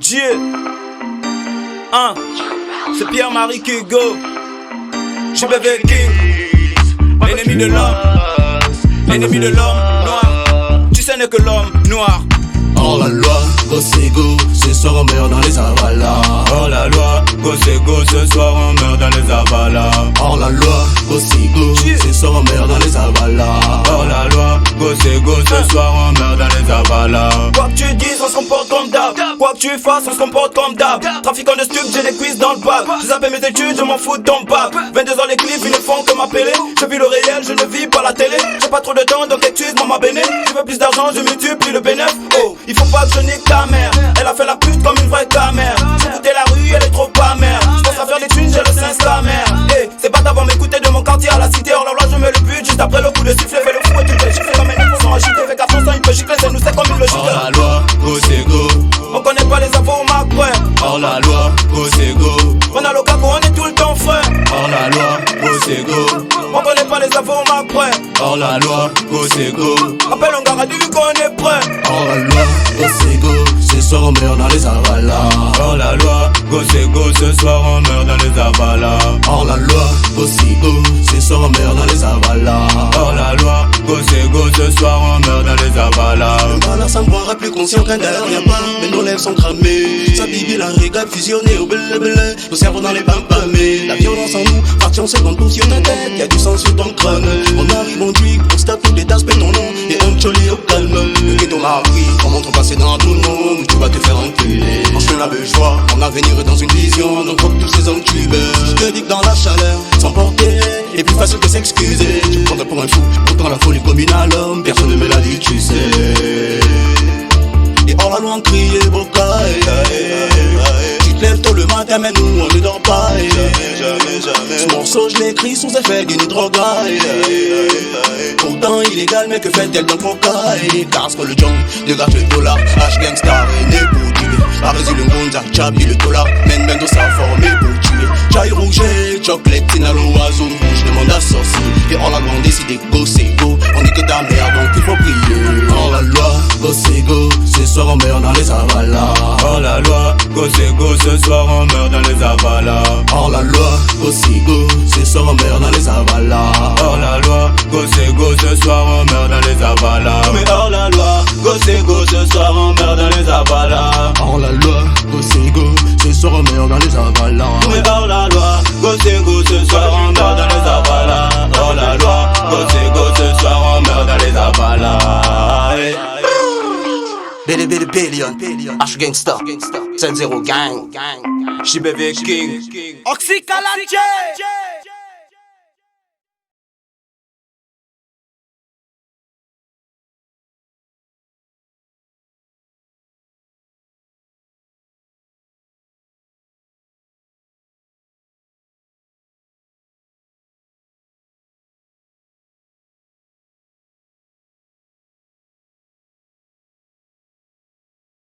Dieu. C'est Pierre-Marie Kigo. JBV King. L'ennemi de l'homme. L'ennemi de l'homme noir. Tu sais n'est que l'homme noir. Hors la loi, go c'est go, ce soir on meurt dans les avalas. Hors la loi, go c'est go, ce soir on meurt dans les avalas. Hors la loi, go c'est go, ce soir on meurt dans les avalas. Hors la loi, go c'est go, ce soir on meurt dans les avalas. Quoi que tu dises, on se comporte comme d'hab. Quoi que tu fasses, on se comporte comme d'hab. Trafiquant de stup, j'ai des quiz dans le bac. Je zappe mes études, je m'en fous de ton bac. 22 ans les clips, ils ne font que m'appeler. Je vis le réel, je ne vis pas la télé. J'ai pas trop de temps, donc excuse-moi ma béné. Je veux plus d'argent, je multiplie le bénéf. Oh, il faut pas que je nique ta mère. Elle a fait la pute comme une vraie camère. J'ai goûté la rue, elle est trop pas mère. Je pense à faire des thunes, j'ai le sens la mère. Hey, c'est pas d'avoir m'écouté de mon quartier à la cité. Hors la loi, je mets le but juste après le coup de sifflet. Fais le fou et tu peux gifler comme un info sans agiter. Fais qu'à ça, il peut gicler, c'est nous, c'est comme une logique. Hors la loi, go c'est go. On connaît pas les infos, on m'accroît. Hors la loi, go c'est go. On a le cago, on est tout le temps frère. Hors la loi, go c'est go. On connaît pas les infos, on m'accroît. Hors la loi, go c'est go. Appelle un gars, dis-lui qu'on est prêt. Hors la loi, go c'est go, ce soir on meurt dans les avalas. Hors la loi, go c'est go, ce soir on meurt dans les avalas. Hors la loi, go c'est go, ce soir on meurt dans les avalas. Hors la loi, go c'est go, ce soir on meurt dans les avalas. Voilà, ça me croirait plus conscient qu'un derrière y'a pas. Mais nos lèvres sont cramées. Sa bibi la régale fusionnée au blé. Nos cerveaux dans les pampamés. La violence en nous, fraction seconde pour sur ta tête. Y'a du sang sur ton crâne. On arrive, on tweak, on se tape tous les tasses, non non. Et on choli au calme. Le ghetto m'a appris comment on passait dans tout le monde. Tu vas te faire enculer. En chemin la belle joie, mon avenir est dans une vision. Donc fuck tous ces hommes tu veux. Je te dis que dans la chaleur, s'emporter est plus facile que s'excuser. Tu me prendrais pour un fou, pourtant la folie comme une alum. Personne ne me l'a dit, tu sais. Et hors la loi on criait bocaille. Tu te lèves tôt le matin mais nous on ne dort pas. Jamais. Ce morceau je l'écris sous effet d'une drogue. Pourtant illégal mais que fait-elle dans le cocaïne? Parce que le jump dégage le dollar. H-Gangstar est né pour tuer. Arrêtez le Gonza, Chabi le dollar. Men de sa formé pour tuer. Chai rouge, chocolate, tinalo, oiseau rouge, demande à sorcier. Et hors la loi on décide go c'est go. On dit que ta mère donc il faut prier. Hors la loi, go c'est go. Ce soir on meurt dans les avalas. Hors la loi, go c'est go, ce soir on meurt dans les avalas. Hors la loi, go c'est go, ce soir on meurt dans les avalas. Hors la loi, go c'est go, ce soir on meurt dans les avalas. Mais hors la loi, go c'est go, ce soir on meurt dans les avalas. Hors la loi, go c'est go, ce soir on meurt dans les avalas. Mais hors la loi, go c'est go, ce soir on meurt dans les avalas. Hors la loi, go c'est go, ce soir on meurt dans les avalas. Billion, H-Gangstar, 7-0 gang, JBV King. Oxycalache.